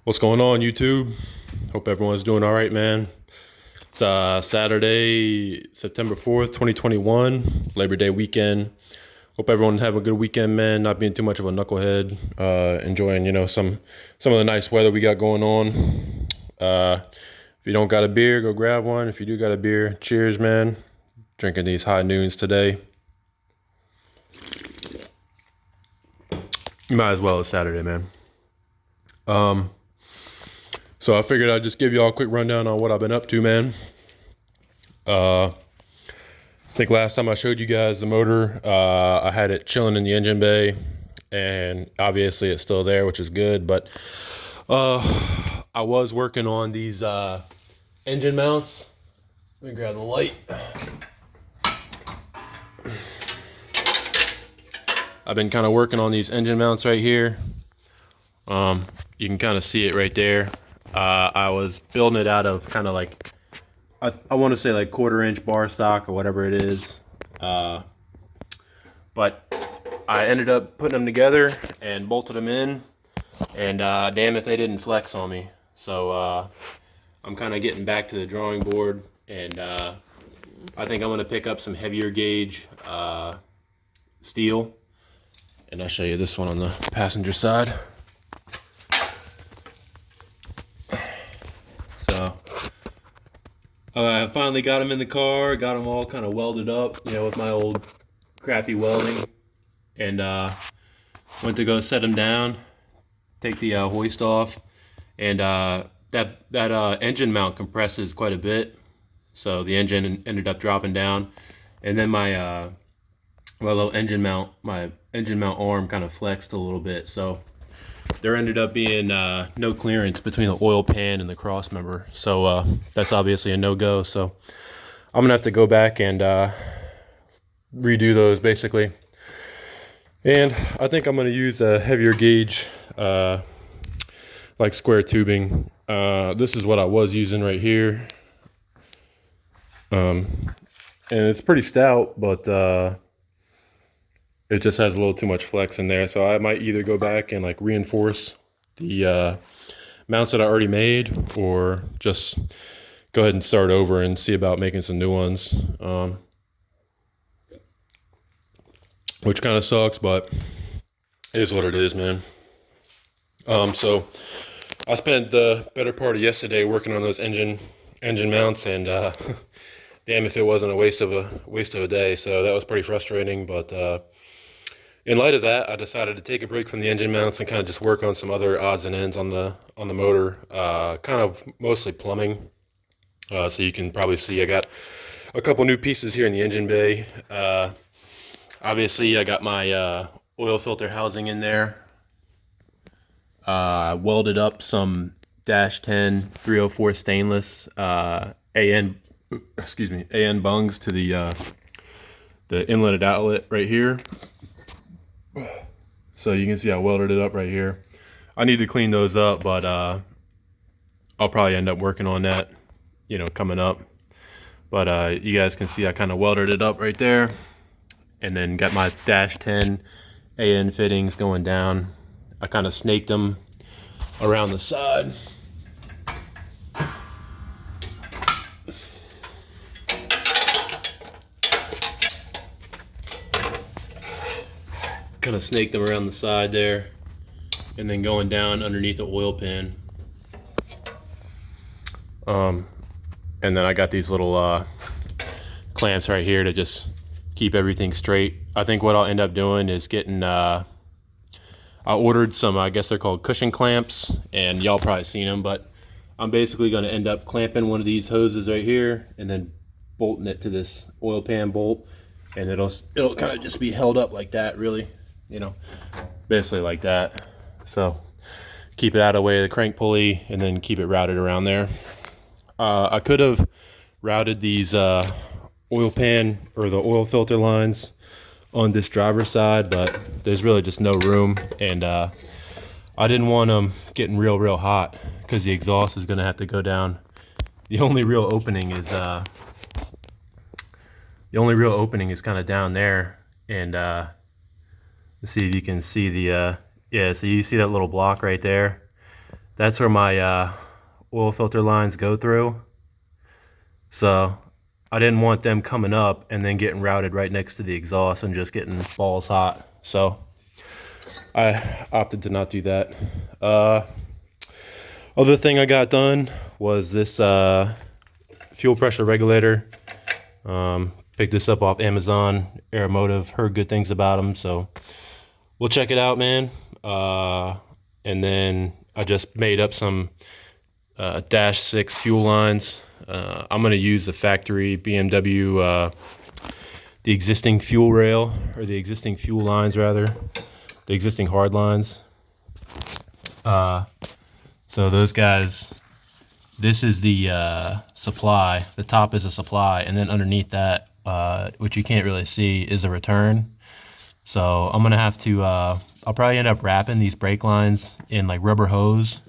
What's going on, YouTube? Hope everyone's doing all right, man. It's Saturday, September 4th, 2021, Labor Day weekend. Hope everyone have a good weekend, man. Not being too much of a knucklehead. Enjoying, some of the nice weather we got going on. If you don't got a beer, go grab one. If you do got a beer, cheers, man. Drinking these high noons today. You might as well. It's Saturday, man. So I figured I'd just give y'all a quick rundown on what I've been up to, man. I think last time I showed you guys the motor, I had it chilling in the engine bay, and obviously it's still there, which is good. But I was working on these engine mounts. Let me grab the light. I've been kind of working on these engine mounts right here. You can kind of see it right there. I was building it out of kind of like, I want to say like 1/4 inch bar stock or whatever it is. But I ended up putting them together and bolted them in, and damn if they didn't flex on me. So I'm kind of getting back to the drawing board, and I think I'm going to pick up some heavier gauge steel, and I'll show you this one on the passenger side. So I finally got them in the car, got them all kind of welded up, with my old crappy welding, and went to go set them down, take the hoist off, and that engine mount compresses quite a bit, so the engine ended up dropping down, and then my little engine mount arm kind of flexed a little bit, so there ended up being no clearance between the oil pan and the cross member, so that's obviously a no-go. So I'm gonna have to go back and redo those basically, and I think I'm gonna use a heavier gauge like square tubing. This is what I was using right here, and it's pretty stout, but it just has a little too much flex in there, so I might either go back and like reinforce the mounts that I already made, or just go ahead and start over and see about making some new ones, which kind of sucks, but it is what it is, man. So I spent the better part of yesterday working on those engine mounts, and damn if it wasn't a waste of a day. So that was pretty frustrating, but in light of that, I decided to take a break from the engine mounts and kind of just work on some other odds and ends on the motor, kind of mostly plumbing. So you can probably see I got a couple new pieces here in the engine bay. Obviously, I got my oil filter housing in there. I welded up some -10 304 stainless AN bungs to the inlet and outlet right here. So you can see I welded it up right here. I need to clean those up, but I'll probably end up working on that, coming up. But you guys can see I kind of welded it up right there, and then got my -10 AN fittings going down. I kind of snaked them around the side. Kind of snake them around the side there, and then going down underneath the oil pan. And then I got these little clamps right here to just keep everything straight. I think what I'll end up doing is getting I ordered some, I guess they're called cushion clamps, and y'all probably seen them, but I'm basically going to end up clamping one of these hoses right here and then bolting it to this oil pan bolt, and it'll kind of just be held up like that, really, basically like that. So keep it out of the way of the crank pulley, and then keep it routed around there. I could have routed these oil pan or the oil filter lines on this driver's side, but there's really just no room, and I didn't want them getting real hot, because the exhaust is going to have to go down. The only real opening is kind of down there, and let's see if you can see the yeah, so you see that little block right there. that's where my oil filter lines go through. So I didn't want them coming up and then getting routed right next to the exhaust and just getting balls hot. So I opted to not do that. Other thing I got done was this fuel pressure regulator. Picked this up off Amazon. Aeromotive, heard good things about them, so we'll check it out, man. And then I just made up some dash 6 fuel lines. I'm going to use the factory BMW, the existing fuel rail, or the existing fuel lines rather, the existing hard lines. So those guys, this is the supply. The top is a supply, and then underneath that, which you can't really see, is a return. So I'm gonna have to, I'll probably end up wrapping these brake lines in like rubber hose,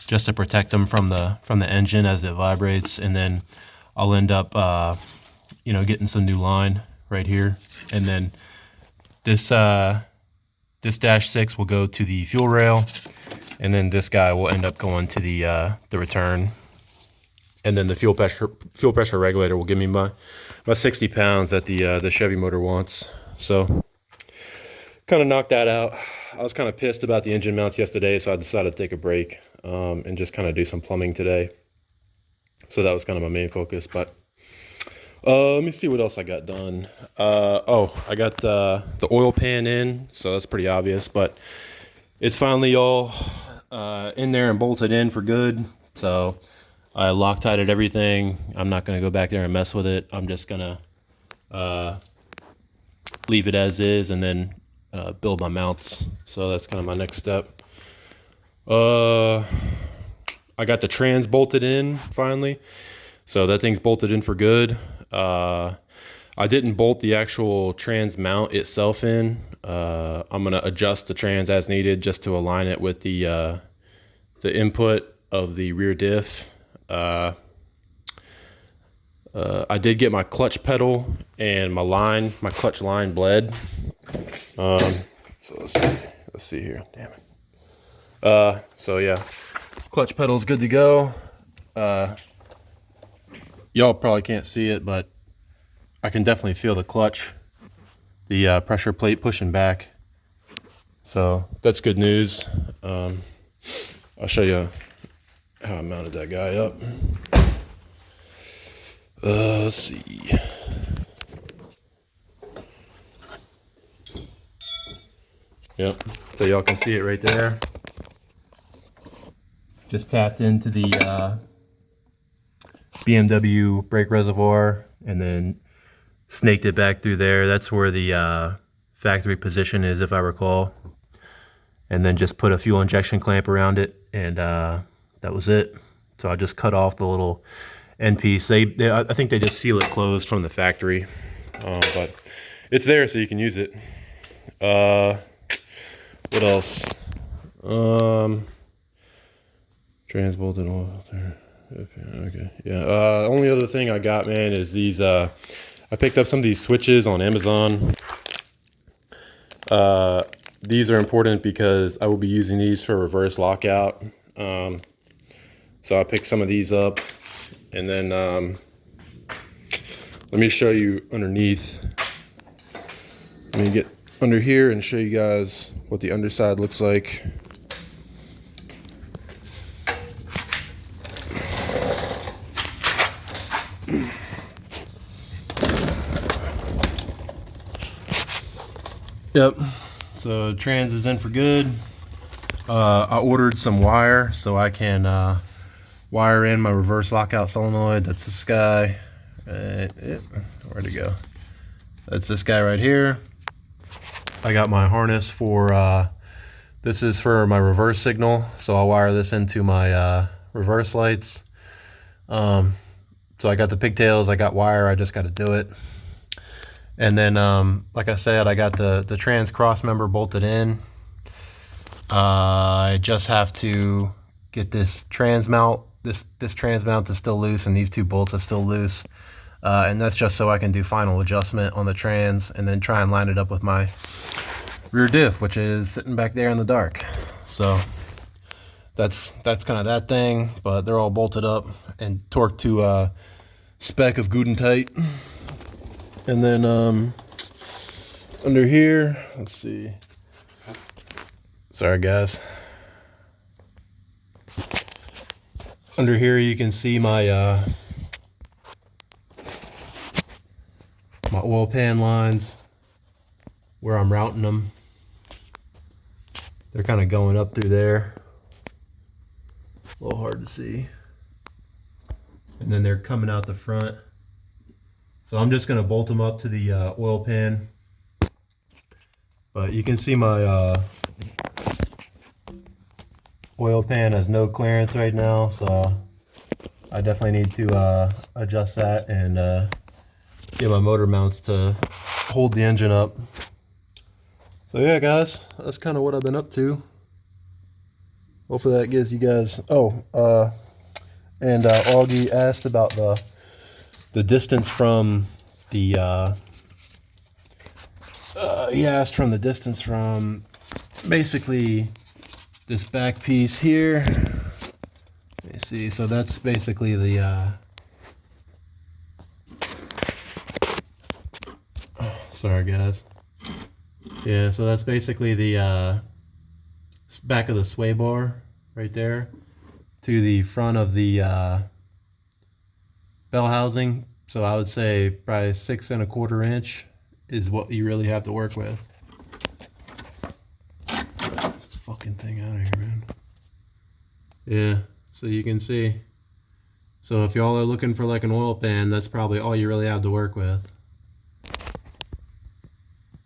just to protect them from the engine as it vibrates, and then I'll end up, you know, getting some new line right here, and then this this dash 6 will go to the fuel rail, and then this guy will end up going to the return, and then the fuel pressure regulator will give me my 60 pounds that the Chevy motor wants. So kind of knocked that out. I was kind of pissed about the engine mounts yesterday, so I decided to take a break and just kind of do some plumbing today. So that was kind of my main focus. But let me see what else I got done. Oh, I got the oil pan in, so that's pretty obvious, but it's finally all in there and bolted in for good. So I Loctited everything. I'm not going to go back there and mess with it. I'm just going to leave it as is and then build my mounts. So that's kind of my next step. I got the trans bolted in finally. So that thing's bolted in for good. I didn't bolt the actual trans mount itself in. I'm going to adjust the trans as needed just to align it with the input of the rear diff. I did get my clutch pedal and my clutch line bled. So let's see here. Damn it. So yeah, clutch pedal's good to go. Y'all probably can't see it, but I can definitely feel the clutch, the pressure plate pushing back. So that's good news. I'll show you how I mounted that guy up. Let's see. Yep, so y'all can see it right there. Just tapped into the BMW brake reservoir and then snaked it back through there. That's where the factory position is, if I recall. And then just put a fuel injection clamp around it, and that was it. So I just cut off the little end piece. I think they just seal it closed from the factory, but it's there so you can use it. What else? Trans bolted oil filter. Okay, yeah. Only other thing I got, man, is these. I picked up some of these switches on Amazon. These are important because I will be using these for reverse lockout. So I picked some of these up, and then let me show you underneath. Let me get under here and show you guys what the underside looks like. Yep, so trans is in for good. I ordered some wire so I can wire in my reverse lockout solenoid. That's this guy. Where'd it go? That's this guy right here. I got my harness for, this is for my reverse signal, so I'll wire this into my reverse lights. So I got the pigtails, I got wire, I just got to do it. And then, like I said, I got the trans cross member bolted in. I just have to get this trans mount. This trans mount is still loose, and these two bolts are still loose. And that's just so I can do final adjustment on the trans, and then try and line it up with my rear diff, which is sitting back there in the dark. So that's kind of that thing, but they're all bolted up and torqued to spec of good and tight. And then under here, let's see, sorry guys, under here you can see my my oil pan lines where I'm routing them. They're kind of going up through there, a little hard to see, and then they're coming out the front. So I'm just going to bolt them up to the oil pan. But you can see my oil pan has no clearance right now, so I definitely need to adjust that and get my motor mounts to hold the engine up. So yeah guys, that's kind of what I've been up to. Hopefully that gives you guys, and Augie asked about the distance from the he asked from the distance from basically this back piece here. Let me see, so that's basically the sorry guys, yeah, so that's basically the back of the sway bar right there to the front of the bell housing. So I would say probably 6 1/4 inch is what you really have to work with. Get this fucking thing out of here, man. Yeah, so you can see. So if y'all are looking for like an oil pan, that's probably all you really have to work with.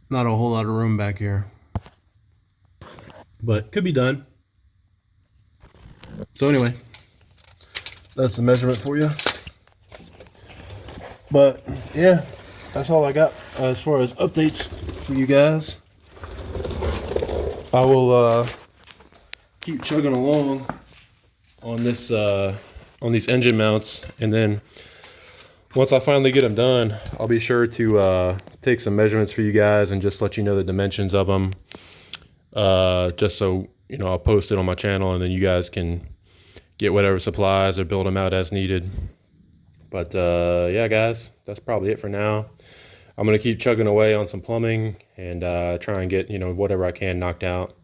Not a whole lot of room back here, but could be done. So anyway, that's the measurement for you. But yeah, that's all I got as far as updates for you guys. I will keep chugging along on this on these engine mounts, and then once I finally get them done, I'll be sure to take some measurements for you guys and just let you know the dimensions of them, just so you know, I'll post it on my channel, and then you guys can get whatever supplies or build them out as needed. But yeah guys, that's probably it for now. I'm gonna keep chugging away on some plumbing and try and get, you know, whatever I can knocked out.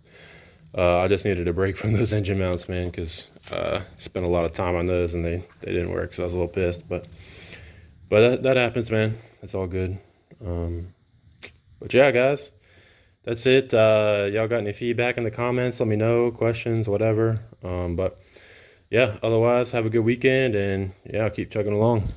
I just needed a break from those engine mounts, man, because spent a lot of time on those and they didn't work, so I was a little pissed. But that happens, man. It's all good. But yeah guys, that's it. Y'all got any feedback in the comments? Let me know, questions, whatever. But yeah, otherwise, have a good weekend, and yeah, I'll keep chugging along.